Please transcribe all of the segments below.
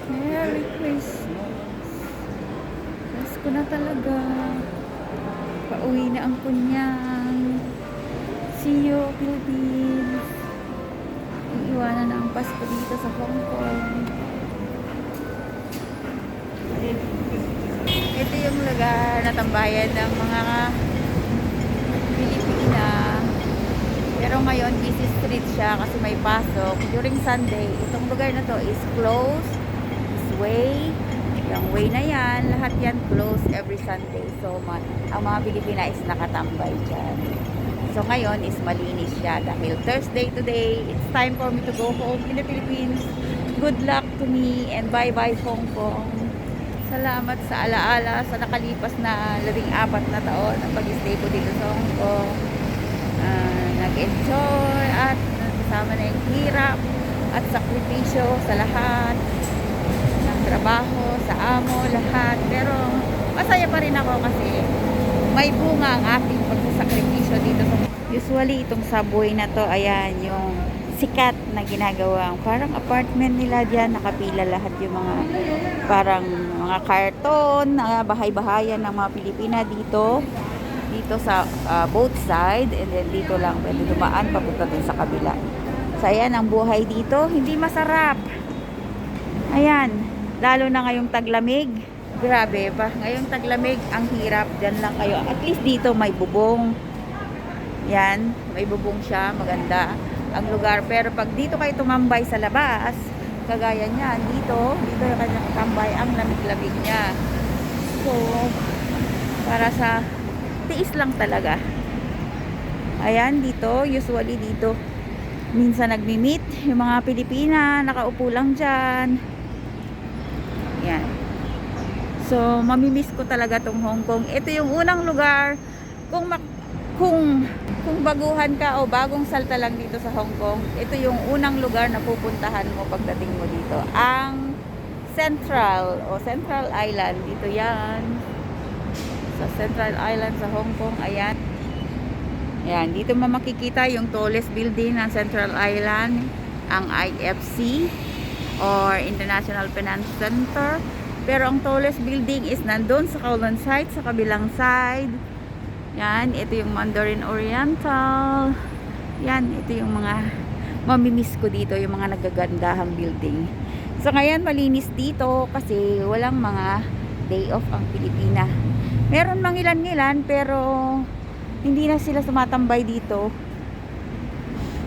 Merry Christmas. Pasko na talaga. Pauwi na ang kunyang. See you, Philippines. Iiwanan na ang Pasko dito sa Hong Kong. Ito yung lugar na tambayan ng mga Pilipina. Pero ngayon, busy street siya kasi may pasok. During Sunday, itong lugar na to is closed. This way, yung way na yan, lahat yan closed every Sunday. So, ang mga Pilipina is nakatambay dyan. So, ngayon is malinis siya dahil Thursday today. It's time for me to go home in the Philippines. Good luck to me and bye-bye Hong Kong. Salamat sa alaala sa nakalipas na 14 na taon ng pag-stay ko dito sa Hong Kong. Nag-enjoy at kasama na yung hirap at sakripisyo sa lahat ng trabaho, sa amo, lahat. Pero masaya pa rin ako kasi may bunga ang ating pagsasakripisyo dito. Usually itong subway na to, ayan yung sikat na ginagawa. Parang apartment nila dyan, nakapila lahat yung mga parang mga karton, bahay-bahayan ng mga Pilipina dito sa both side, and then dito lang pwede dumaan papunta dun sa kabila. So ayan ang buhay dito, hindi masarap. Ayan, lalo na ngayong taglamig, grabe ba, ngayong taglamig ang hirap. Dyan lang kayo, at least dito may bubong. Yan, may bubong siya, maganda ang lugar. Pero pag dito kayo tumambay sa labas, kagaya niyan, dito yung kanyang tambay, ang lamig-lamig niya. So para sa tiis lang talaga. Ayan, dito, usually dito minsan nagmi-meet yung mga Pilipina, nakaupo lang dyan. Yan. So mamimiss ko talaga tong Hong Kong. Ito yung unang lugar kung baguhan ka o bagong salta lang dito sa Hong Kong, ito yung unang lugar na pupuntahan mo pagdating mo dito. Ang Central Island, dito yan. Sa Central Island sa Hong Kong, ayan. Ayan, dito mo makikita yung tallest building ng Central Island, ang IFC or International Finance Center. Pero ang tallest building is nandun sa Kowloon side, sa kabilang side. Yan, ito yung Mandarin Oriental. Yan, ito yung mga mamimiss ko dito, yung mga nagagandahang building. So ngayon malinis dito kasi walang mga day off ang Pilipina. Meron mangilan-ngilan pero hindi na sila sumatambay dito.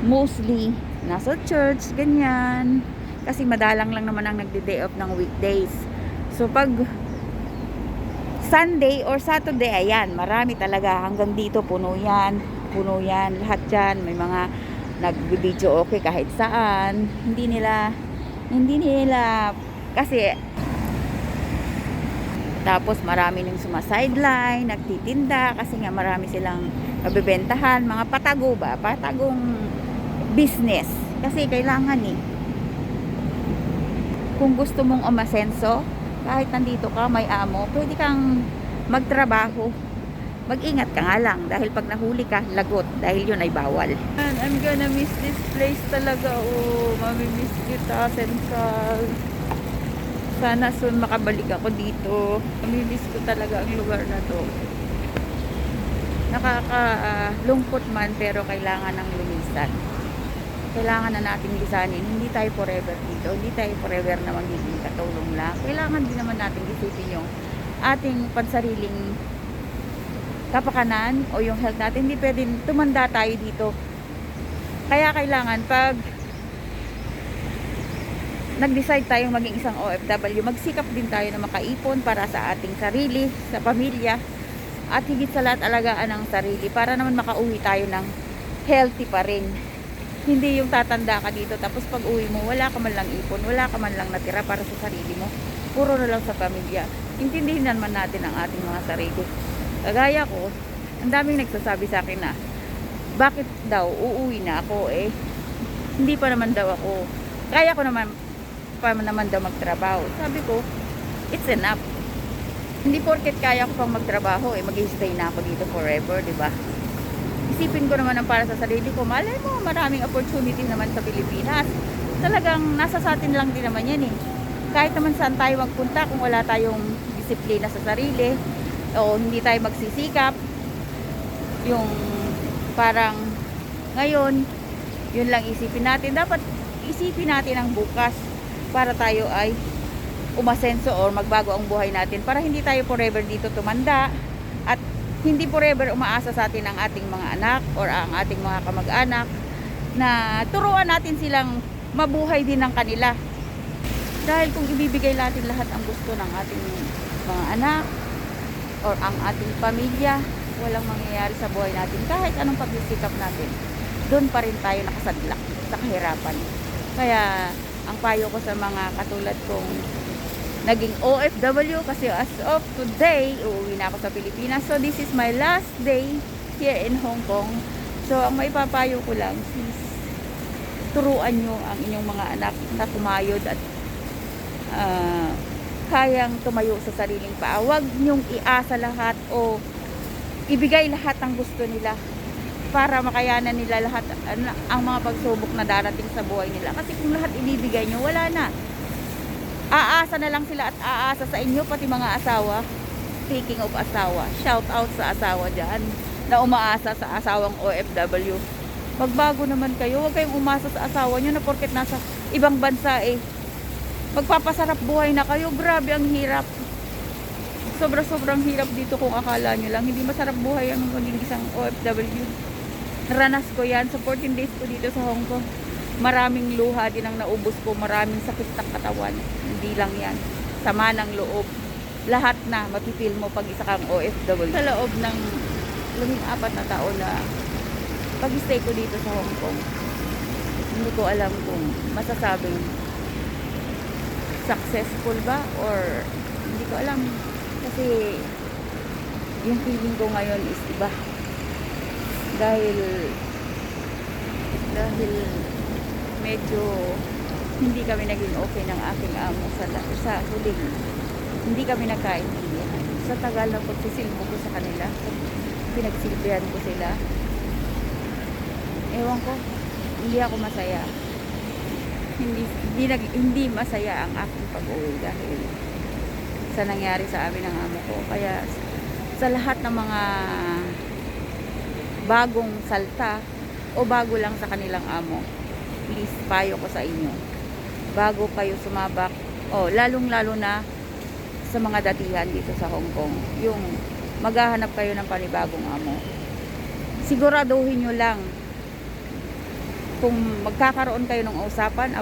Mostly nasa church, ganyan. Kasi madalang lang naman ang nagde-day off ng weekdays. So pag Sunday or Saturday, ayan, marami talaga. Hanggang dito, puno yan. Lahat yan. May mga nag-video okay kahit saan. Hindi nila, kasi, tapos marami nang sumasideline, nagtitinda, kasi nga marami silang mabibentahan. Mga patagong business. Kasi kailangan kung gusto mong umasenso, kahit nandito ka, may amo, pwede kang magtrabaho. Mag-ingat ka nga lang dahil pag nahuli ka, lagot dahil yun ay bawal. And I'm gonna miss this place talaga. Oh, mamimiss kita, Central. Sana soon makabalik ako dito. Mamimiss ko talaga ang lugar na to. Nakakalungkot man pero kailangan ng lumisan. Kailangan na natin lisanin. Hindi tayo forever dito. Hindi tayo forever na magiging katulong lang. Kailangan din naman natin isipin yung ating pansariling kapakanan o yung health natin. Hindi pwedeng tumanda tayo dito. Kaya kailangan pag nag-decide tayong maging isang OFW, magsikap din tayo na makaipon para sa ating sarili, sa pamilya, at higit sa lahat alagaan ang sarili para naman makauwi tayo ng healthy pa rin. Hindi yung tatanda ka dito tapos pag uwi mo wala ka man lang ipon, wala ka man lang natira para sa sarili mo, puro na lang sa pamilya. Intindihin naman natin ang ating mga sarili. Kagaya ko, ang daming nagsasabi sa akin na bakit daw uuwi na ako, hindi pa naman daw ako, kaya ko naman daw magtrabaho. Sabi ko, it's enough. Hindi porket kaya ko pang magtrabaho, mag-stay na ako dito forever, di ba? isipin ko naman ang para sa sarili ko. Malay mo, maraming opportunity naman sa Pilipinas. Talagang nasa sa atin lang din naman yan eh. Kahit naman saan tayo magpunta, kung wala tayong disiplina sa sarili, o hindi tayo magsisikap, yung parang ngayon, yun lang isipin natin. Dapat isipin natin ang bukas para tayo ay umasenso or magbago ang buhay natin, para hindi tayo forever dito tumanda at hindi forever umaasa sa atin ang ating mga anak or ang ating mga kamag-anak, na turuan natin silang mabuhay din ng kanila. Dahil kung ibibigay natin lahat ang gusto ng ating mga anak or ang ating pamilya, walang mangyayari sa buhay natin. Kahit anong pagsisikap natin, doon pa rin tayo nakasadlak sa kahirapan. Kaya ang payo ko sa mga katulad kong naging OFW, kasi as of today, uuwi na ako sa Pilipinas. So this is my last day here in Hong Kong. So ang maipapayo ko lang, please, turuan nyo ang inyong mga anak na kumayod at kayang tumayo sa sariling paa. Huwag nyong iasa lahat o ibigay lahat ang gusto nila para makayanan nila lahat ang mga pagsubok na darating sa buhay nila. Kasi kung lahat ibibigay nyo, wala na. Aasa na lang sila at aasa sa inyo, pati mga asawa. Speaking of asawa, shout out sa asawa dyan na umaasa sa asawang OFW. Magbago naman kayo. Huwag kayong umasa sa asawa nyo na porket nasa ibang bansa eh. Magpapasarap buhay na kayo. Grabe ang hirap. Sobrang hirap dito kung akala nyo lang. Hindi masarap buhay ang maging isang OFW. Naranas ko yan sa 14 days ko dito sa Hong Kong. Maraming luha din ang naubos ko. Maraming sakit ng katawan. Hindi lang yan. Sama ng loob. Lahat na mapipil mo pag isa kang OFW. Sa loob ng 14 na taon na pag-stay ko dito sa Hong Kong, hindi ko alam kung masasabing successful ba or hindi ko alam. Kasi yung feeling ko ngayon is iba. Dahil medyo hindi kami naging okay ng aking amo sa huling. Hindi kami nagkaintindihan. Sa tagal na pagsisilbo ko sa kanila, pinagsilbihan ko sila. Ewan ko, hindi ako masaya. Hindi masaya ang aking pag-uwi dahil sa nangyari sa amin ng amo ko. Kaya sa lahat ng mga bagong salta o bago lang sa kanilang amo, please, payo ko sa inyo, bago kayo sumabak, lalong-lalo na sa mga datihan dito sa Hong Kong, yung maghahanap kayo ng panibagong amo, siguraduhin nyo lang kung magkakaroon kayo ng usapan,